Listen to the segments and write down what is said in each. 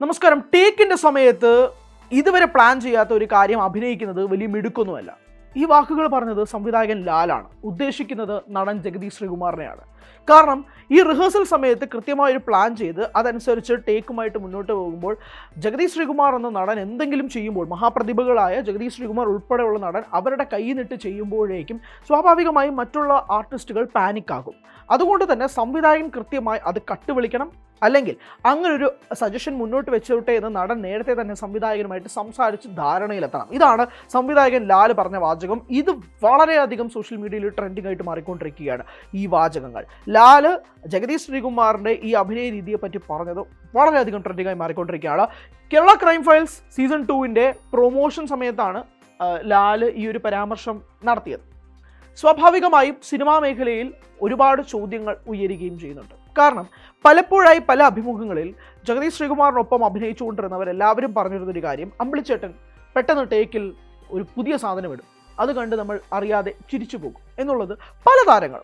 നമസ്കാരം. ടേക്കിൻ്റെ സമയത്ത് ഇതുവരെ പ്ലാൻ ചെയ്യാത്ത ഒരു കാര്യം അഭിനയിക്കുന്നത് വലിയ മിടുക്കൊന്നുമല്ല. ഈ വാക്കുകൾ പറഞ്ഞത് സംവിധായകൻ ലാലാണ്. ഉദ്ദേശിക്കുന്നത് നടൻ ജഗദീഷ് ശ്രീകുമാറിനെയാണ്. കാരണം ഈ റിഹേഴ്സൽ സമയത്ത് കൃത്യമായൊരു പ്ലാൻ ചെയ്ത് അതനുസരിച്ച് ടേക്കുമായിട്ട് മുന്നോട്ട് പോകുമ്പോൾ ജഗദീഷ് ശ്രീകുമാർ എന്ന നടൻ എന്തെങ്കിലും ചെയ്യുമ്പോൾ, മഹാപ്രതിഭകളായ ജഗദീഷ് ശ്രീകുമാർ ഉൾപ്പെടെയുള്ള നടൻ അവരുടെ കൈനിട്ട് ചെയ്യുമ്പോഴേക്കും സ്വാഭാവികമായും മറ്റുള്ള ആർട്ടിസ്റ്റുകൾ പാനിക്കാകും. അതുകൊണ്ട് തന്നെ സംവിധായകൻ കൃത്യമായി അത് കട്ടുവിളിക്കണം, അല്ലെങ്കിൽ അങ്ങനൊരു സജഷൻ മുന്നോട്ട് വെച്ചോട്ടെ എന്ന് നടൻ നേരത്തെ തന്നെ സംവിധായകനുമായിട്ട് സംസാരിച്ച് ധാരണയിലെത്തണം. ഇതാണ് സംവിധായകൻ ലാൽ പറഞ്ഞ വാചകം. ഇത് വളരെയധികം സോഷ്യൽ മീഡിയയിൽ ട്രെൻഡിങ് ആയിട്ട് മാറിക്കൊണ്ടിരിക്കുകയാണ് ഈ വാചകങ്ങൾ. ലാല് ജഗദീഷ് ശ്രീകുമാറിൻ്റെ ഈ അഭിനയ രീതിയെ പറ്റി പറഞ്ഞത് വളരെയധികം ട്രെൻഡിങ്ങായി മാറിക്കൊണ്ടിരിക്കുകയാണ്. Kerala crime files season 2 promotion സമയത്താണ് ലാല് ഈ ഒരു പരാമർശം നടത്തിയത്. സ്വാഭാവികമായും സിനിമാ മേഖലയിൽ ഒരുപാട് ചോദ്യങ്ങൾ ഉയരുകയും ചെയ്യുന്നുണ്ട്. കാരണം പലപ്പോഴായി പല അഭിമുഖങ്ങളിൽ ജഗദീഷ് ശ്രീകുമാറിനൊപ്പം അഭിനയിച്ചുകൊണ്ടിരുന്നവരെല്ലാവരും പറഞ്ഞിരുന്നൊരു കാര്യം, അമ്പിളിച്ചേട്ടൻ പെട്ടെന്ന് ടേക്കിൽ ഒരു പുതിയ സാധനം ഇടും, അത് കണ്ട് നമ്മൾ അറിയാതെ ചിരിച്ചു പോകും എന്നുള്ളത്. പല താരങ്ങൾ,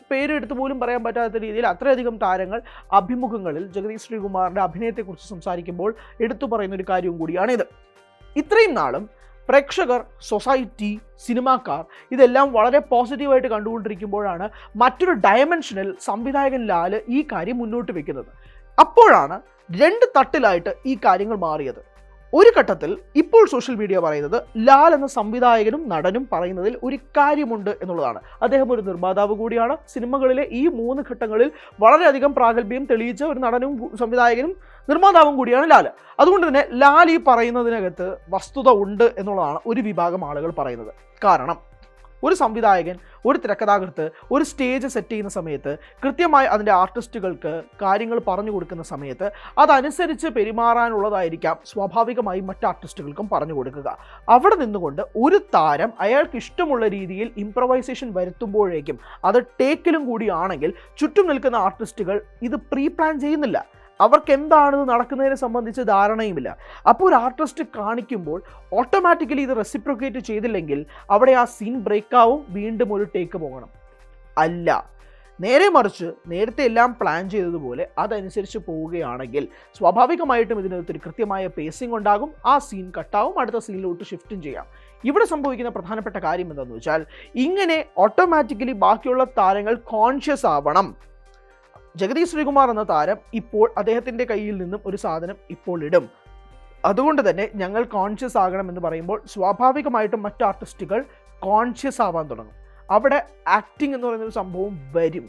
പേരെടുത്ത് പോലും പറയാൻ പറ്റാത്ത രീതിയിൽ അത്രയധികം താരങ്ങൾ അഭിമുഖങ്ങളിൽ ജഗദീഷ് ശ്രീകുമാറിൻ്റെ അഭിനയത്തെക്കുറിച്ച് സംസാരിക്കുമ്പോൾ എടുത്തു പറയുന്നൊരു കാര്യവും കൂടിയാണിത്. ഇത്രയും നാളും പ്രേക്ഷകർ, സൊസൈറ്റി, സിനിമാക്കാർ ഇതെല്ലാം വളരെ പോസിറ്റീവായിട്ട് കണ്ടുകൊണ്ടിരിക്കുമ്പോഴാണ് മറ്റൊരു ഡയമെൻഷനിൽ സംവിധായകൻ ലാൽ ഈ കാര്യം മുന്നോട്ട് വെക്കുന്നത്. അപ്പോഴാണ് രണ്ട് തട്ടിലായിട്ട് ഈ കാര്യങ്ങൾ മാറിയത്. ഒരു ഘട്ടത്തിൽ ഇപ്പോൾ സോഷ്യൽ മീഡിയ പറയുന്നത് ലാൽ എന്ന സംവിധായകനും നടനും പറയുന്നതിൽ ഒരു കാര്യമുണ്ട് എന്നുള്ളതാണ്. അദ്ദേഹം ഒരു നിർമ്മാതാവ് കൂടിയാണ്. സിനിമകളിലെ ഈ 3 ഘട്ടങ്ങളിൽ വളരെയധികം പ്രാഗൽഭ്യം തെളിയിച്ച ഒരു നടനും സംവിധായകനും നിർമ്മാതാവും കൂടിയാണ് ലാൽ. അതുകൊണ്ട് തന്നെ ലാൽ ഈ പറയുന്നതിനകത്ത് വസ്തുത ഉണ്ട് എന്നുള്ളതാണ് ഒരു വിഭാഗം ആളുകൾ പറയുന്നത്. കാരണം ഒരു സംവിധായകൻ, ഒരു തിരക്കഥാകൃത്ത് ഒരു സ്റ്റേജ് സെറ്റ് ചെയ്യുന്ന സമയത്ത് കൃത്യമായി അതിൻ്റെ ആർട്ടിസ്റ്റുകൾക്ക് കാര്യങ്ങൾ പറഞ്ഞു കൊടുക്കുന്ന സമയത്ത് അതനുസരിച്ച് പെരുമാറാനുള്ളതായിരിക്കാം സ്വാഭാവികമായും മറ്റ് ആർട്ടിസ്റ്റുകൾക്കും പറഞ്ഞു കൊടുക്കുക. അവിടെ നിന്നുകൊണ്ട് ഒരു താരം അയാൾക്ക് ഇഷ്ടമുള്ള രീതിയിൽ ഇംപ്രവൈസേഷൻ വരുത്തുമ്പോഴേക്കും അത് ടേക്കിലും കൂടിയാണെങ്കിൽ ചുറ്റും നിൽക്കുന്ന ആർട്ടിസ്റ്റുകൾ ഇത് പ്രീ പ്ലാൻ ചെയ്യുന്നില്ല. അവർക്ക് എന്താണ് നടക്കുന്നതിനെ സംബന്ധിച്ച് ധാരണയുമില്ല. അപ്പോൾ ഒരു ആർട്ടിസ്റ്റ് കാണിക്കുമ്പോൾ ഓട്ടോമാറ്റിക്കലി ഇത് റെസിപ്രോക്കേറ്റ് ചെയ്തില്ലെങ്കിൽ അവിടെ ആ സീൻ ബ്രേക്കാവും, വീണ്ടും ഒരു ടേക്ക് പോകണം. അല്ല, നേരെ മറിച്ച് നേരത്തെ എല്ലാം പ്ലാൻ ചെയ്തതുപോലെ അതനുസരിച്ച് പോവുകയാണെങ്കിൽ സ്വാഭാവികമായിട്ടും ഇതിനകത്തൊരു കൃത്യമായ പേസിംഗ് ഉണ്ടാകും. ആ സീൻ കട്ടാവും, അടുത്ത സീനിലോട്ട് ഷിഫ്റ്റും ചെയ്യാം. ഇവിടെ സംഭവിക്കുന്ന പ്രധാനപ്പെട്ട കാര്യം എന്താണെന്ന് വെച്ചാൽ, ഇങ്ങനെ ഓട്ടോമാറ്റിക്കലി ബാക്കിയുള്ള താരങ്ങൾ കോൺഷ്യസ് ആവണം. ജഗദീഷ് ശ്രീകുമാർ എന്ന താരം ഇപ്പോൾ അദ്ദേഹത്തിൻ്റെ കയ്യിൽ നിന്നും ഒരു സാധനം ഇപ്പോൾ ഇടും, അതുകൊണ്ട് തന്നെ ഞങ്ങൾ കോൺഷ്യസ് ആകണം എന്ന് പറയുമ്പോൾ സ്വാഭാവികമായിട്ടും മറ്റ് ആർട്ടിസ്റ്റുകൾ കോൺഷ്യസ് ആവാൻ തുടങ്ങും. അവിടെ ആക്ടിങ് എന്ന് പറയുന്നൊരു സംഭവം വരും,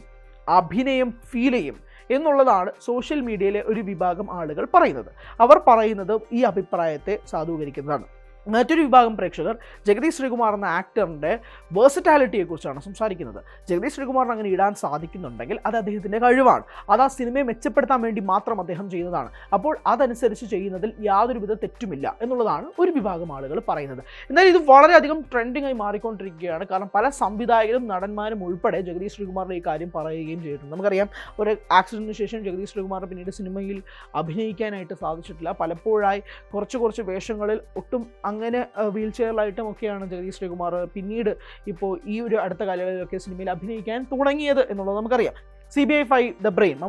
അഭിനയം ഫീൽ ചെയ്യും എന്നുള്ളതാണ് സോഷ്യൽ മീഡിയയിലെ ഒരു വിഭാഗം ആളുകൾ പറയുന്നത്. അവർ പറയുന്നത് ഈ അഭിപ്രായത്തെ സാധൂകരിക്കുന്നതാണ്. മറ്റൊരു വിഭാഗം പ്രേക്ഷകർ ജഗദീഷ് ശ്രീകുമാർ എന്ന ആക്ടറിൻ്റെ വേഴ്സറ്റാലിറ്റിയെക്കുറിച്ചാണ് സംസാരിക്കുന്നത്. ജഗദീഷ് ശ്രീകുമാറിന് അങ്ങനെ ഇടാൻ സാധിക്കുന്നുണ്ടെങ്കിൽ അത് അദ്ദേഹത്തിൻ്റെ കഴിവാണ്, അത് ആ സിനിമയെ മെച്ചപ്പെടുത്താൻ വേണ്ടി മാത്രം അദ്ദേഹം ചെയ്യുന്നതാണ്. അപ്പോൾ അതനുസരിച്ച് ചെയ്യുന്നതിൽ യാതൊരുവിധ തെറ്റുമില്ല എന്നുള്ളതാണ് ഒരു വിഭാഗം ആളുകൾ പറയുന്നത്. എന്നാൽ ഇത് വളരെയധികം ട്രെൻഡിങ് ആയി മാറിക്കൊണ്ടിരിക്കുകയാണ്. കാരണം പല സംവിധായകരും നടന്മാരും ഉൾപ്പെടെ ജഗദീഷ് ശ്രീകുമാറിൻ്റെ ഈ കാര്യം പറയുകയും ചെയ്തിട്ടുണ്ട്. നമുക്കറിയാം, ഒരു ആക്സിഡൻറ്റിന് ശേഷം ജഗദീഷ് ശ്രീകുമാറിന് പിന്നീട് സിനിമയിൽ അഭിനയിക്കാനായിട്ട് സാധിച്ചിട്ടില്ല. പലപ്പോഴായി കുറച്ച് വേഷങ്ങളിൽ ഒട്ടും അങ്ങനെ വീൽ ചെയറിലായിട്ടും ഒക്കെയാണ് ജഗദീഷ് ശ്രീകുമാർ പിന്നീട് ഇപ്പോൾ ഈ ഒരു അടുത്ത കാലങ്ങളിലൊക്കെ സിനിമയിൽ അഭിനയിക്കാൻ തുടങ്ങിയത് എന്നുള്ളത് നമുക്കറിയാം. CBI 5 ദ ബ്രെയിൻ,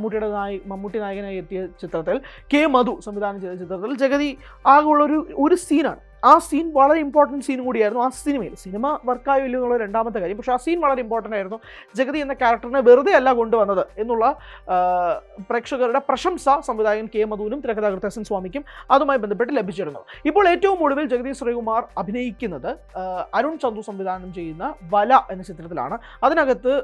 മമ്മൂട്ടി നായകനായി എത്തിയ ചിത്രത്തിൽ കെ മധു സംവിധാനം ചെയ്ത ചിത്രത്തിൽ ജഗതി ആകെയുള്ള ഒരു സീനാണ്. ആ സീൻ വളരെ ഇമ്പോർട്ടൻറ്റ് സീൻ കൂടിയായിരുന്നു ആ സിനിമയിൽ. സിനിമ വർക്കായില്ല എന്നുള്ള രണ്ടാമത്തെ കാര്യം, പക്ഷേ ആ സീൻ വളരെ ഇമ്പോർട്ടൻ്റ് ആയിരുന്നു. ജഗതി എന്ന ക്യാരക്ടറിനെ വെറുതെ അല്ല കൊണ്ടുവന്നത് എന്നുള്ള പ്രേക്ഷകരുടെ പ്രശംസ സംവിധായകൻ കെ മധുവിനും തിരക്കഥാകൃത്ത് SN സ്വാമിക്കും അതുമായി ബന്ധപ്പെട്ട് ലഭിച്ചിരുന്നു. ഇപ്പോൾ ഏറ്റവും ഒടുവിൽ ജഗദീഷ് ശ്രീകുമാർ അഭിനയിക്കുന്നത് അരുൺ ചന്തു സംവിധാനം ചെയ്യുന്ന വല എന്ന ചിത്രത്തിലാണ്. അതിനകത്ത്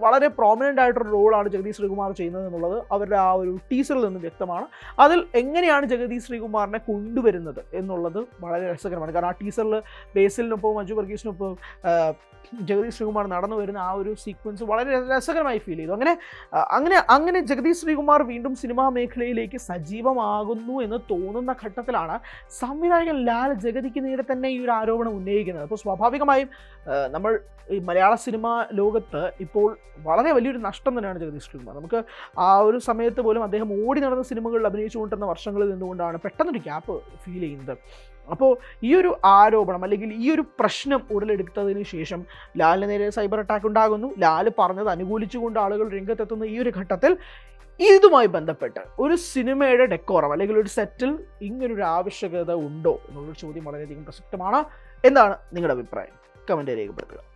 വളരെ പ്രോമിനൻ്റ് ആയിട്ടൊരു റോളാണ് ജഗദീഷ് ശ്രീകുമാർ ചെയ്യുന്നത് എന്നുള്ളത് അവരുടെ ആ ഒരു ടീസറിൽ നിന്ന് വ്യക്തമാണ്. അതിൽ എങ്ങനെയാണ് ജഗദീഷ് ശ്രീകുമാറിനെ കൊണ്ടുവരുന്നത് എന്നുള്ളത് വളരെ രസകരമാണ്. കാരണം ആ ടീസറിൽ ബേസിലിനൊപ്പം മഞ്ജു വർഗീസിനൊപ്പം ജഗദീഷ് ശ്രീകുമാർ നടന്നു വരുന്ന ആ ഒരു സീക്വൻസ് വളരെ രസകരമായി ഫീൽ ചെയ്തു. അങ്ങനെ ജഗദീഷ് ശ്രീകുമാർ വീണ്ടും സിനിമാ മേഖലയിലേക്ക് സജീവമാകുന്നു എന്ന് തോന്നുന്ന ഘട്ടത്തിലാണ് സംവിധായകൻ ലാൽ ജഗതിക്ക് നേരെ തന്നെ ഈ ഒരു ആരോപണം ഉന്നയിക്കുന്നത്. അപ്പോൾ സ്വാഭാവികമായും നമ്മൾ ഈ മലയാള സിനിമാ ലോകത്ത് ഇപ്പോൾ വളരെ വലിയൊരു നഷ്ടം തന്നെയാണ് ജഗദീഷ് ശ്രീകുമാർ. നമുക്ക് ആ ഒരു സമയത്ത് പോലും അദ്ദേഹം ഓടി നടന്ന സിനിമകളിൽ അഭിനയിച്ചുകൊണ്ടിരുന്ന വർഷങ്ങളിൽ നിന്നുകൊണ്ടാണ് പെട്ടെന്നൊരു ഗ്യാപ്പ് ഫീൽ ചെയ്യുന്നത്. അപ്പോൾ ഈ ഒരു ആരോപണം അല്ലെങ്കിൽ ഈ ഒരു പ്രശ്നം ഉടലെടുത്തതിന് ശേഷം ലാലിന് നേരെ സൈബർ അറ്റാക്ക് ഉണ്ടാകുന്നു. ലാൽ പറഞ്ഞത് അനുകൂലിച്ചുകൊണ്ട് ആളുകൾ രംഗത്തെത്തുന്ന ഈ ഒരു ഘട്ടത്തിൽ ഇതുമായി ബന്ധപ്പെട്ട് ഒരു സിനിമയുടെ ഡെക്കോറം അല്ലെങ്കിൽ ഒരു സെറ്റിൽ ഇങ്ങനൊരു ആവശ്യകത ഉണ്ടോ എന്നുള്ളൊരു ചോദ്യം വളരെയധികം പ്രസക്തമാണ്. എന്താണ് നിങ്ങളുടെ അഭിപ്രായം? കമൻറ്റ് രേഖപ്പെടുത്തുക.